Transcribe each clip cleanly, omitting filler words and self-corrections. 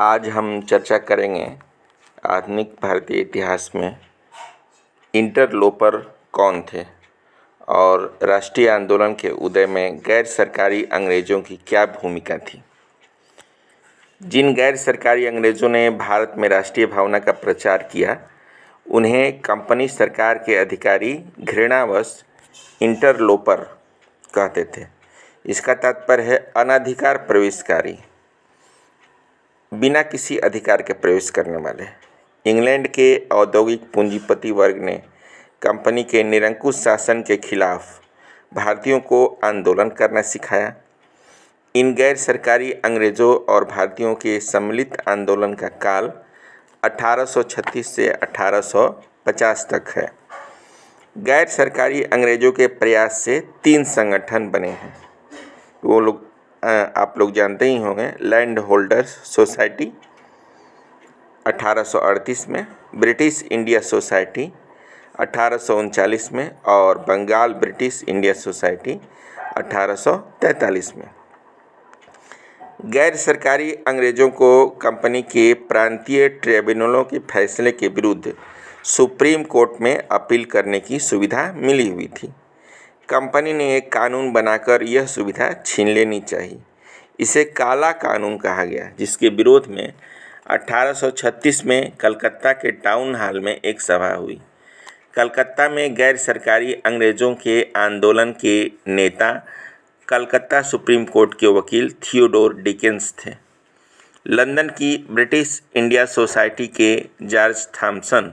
आज हम चर्चा करेंगे आधुनिक भारतीय इतिहास में इंटरलोपर कौन थे और राष्ट्रीय आंदोलन के उदय में गैर सरकारी अंग्रेज़ों की क्या भूमिका थी। जिन गैर सरकारी अंग्रेज़ों ने भारत में राष्ट्रीय भावना का प्रचार किया उन्हें कंपनी सरकार के अधिकारी घृणावश इंटरलोपर कहते थे। इसका तात्पर्य है अनधिकार प्रवेशकारी, बिना किसी अधिकार के प्रवेश करने वाले। इंग्लैंड के औद्योगिक पूंजीपति वर्ग ने कंपनी के निरंकुश शासन के खिलाफ भारतीयों को आंदोलन करना सिखाया। इन गैर सरकारी अंग्रेज़ों और भारतीयों के सम्मिलित आंदोलन का काल 1836 से 1850 तक है। गैर सरकारी अंग्रेज़ों के प्रयास से 3 संगठन बने हैं। वो लोग आप लोग जानते ही होंगे। लैंड होल्डर्स सोसाइटी 1838 में, ब्रिटिश इंडिया सोसाइटी 1839 में और बंगाल ब्रिटिश इंडिया सोसाइटी 1843 में। गैर सरकारी अंग्रेज़ों को कंपनी के प्रांतीय ट्रिब्यूनलों के फैसले के विरुद्ध सुप्रीम कोर्ट में अपील करने की सुविधा मिली हुई थी। कंपनी ने एक कानून बनाकर यह सुविधा छीन लेनी चाहिए। इसे काला कानून कहा गया, जिसके विरोध में 1836 में कलकत्ता के टाउन हॉल में एक सभा हुई। कलकत्ता में गैर सरकारी अंग्रेज़ों के आंदोलन के नेता कलकत्ता सुप्रीम कोर्ट के वकील थियोडोर डिकेंस थे। लंदन की ब्रिटिश इंडिया सोसाइटी के जॉर्ज थॉमसन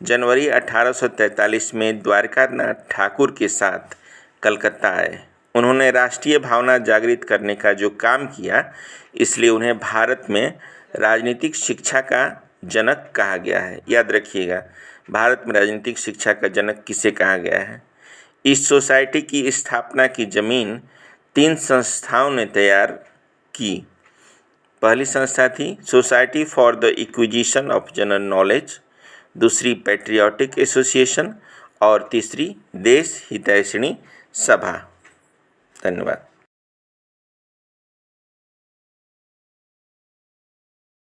जनवरी 1843 में द्वारकानाथ ठाकुर के साथ कलकत्ता आए। उन्होंने राष्ट्रीय भावना जागृत करने का जो काम किया, इसलिए उन्हें भारत में राजनीतिक शिक्षा का जनक कहा गया है। याद रखिएगा, भारत में राजनीतिक शिक्षा का जनक किसे कहा गया है। इस सोसाइटी की स्थापना की ज़मीन 3 संस्थाओं ने तैयार की। पहली संस्था थी society for the acquisition of general knowledge, दूसरी पैट्रियोटिक एसोसिएशन और तीसरी देश हितैषिणी सभा। धन्यवाद।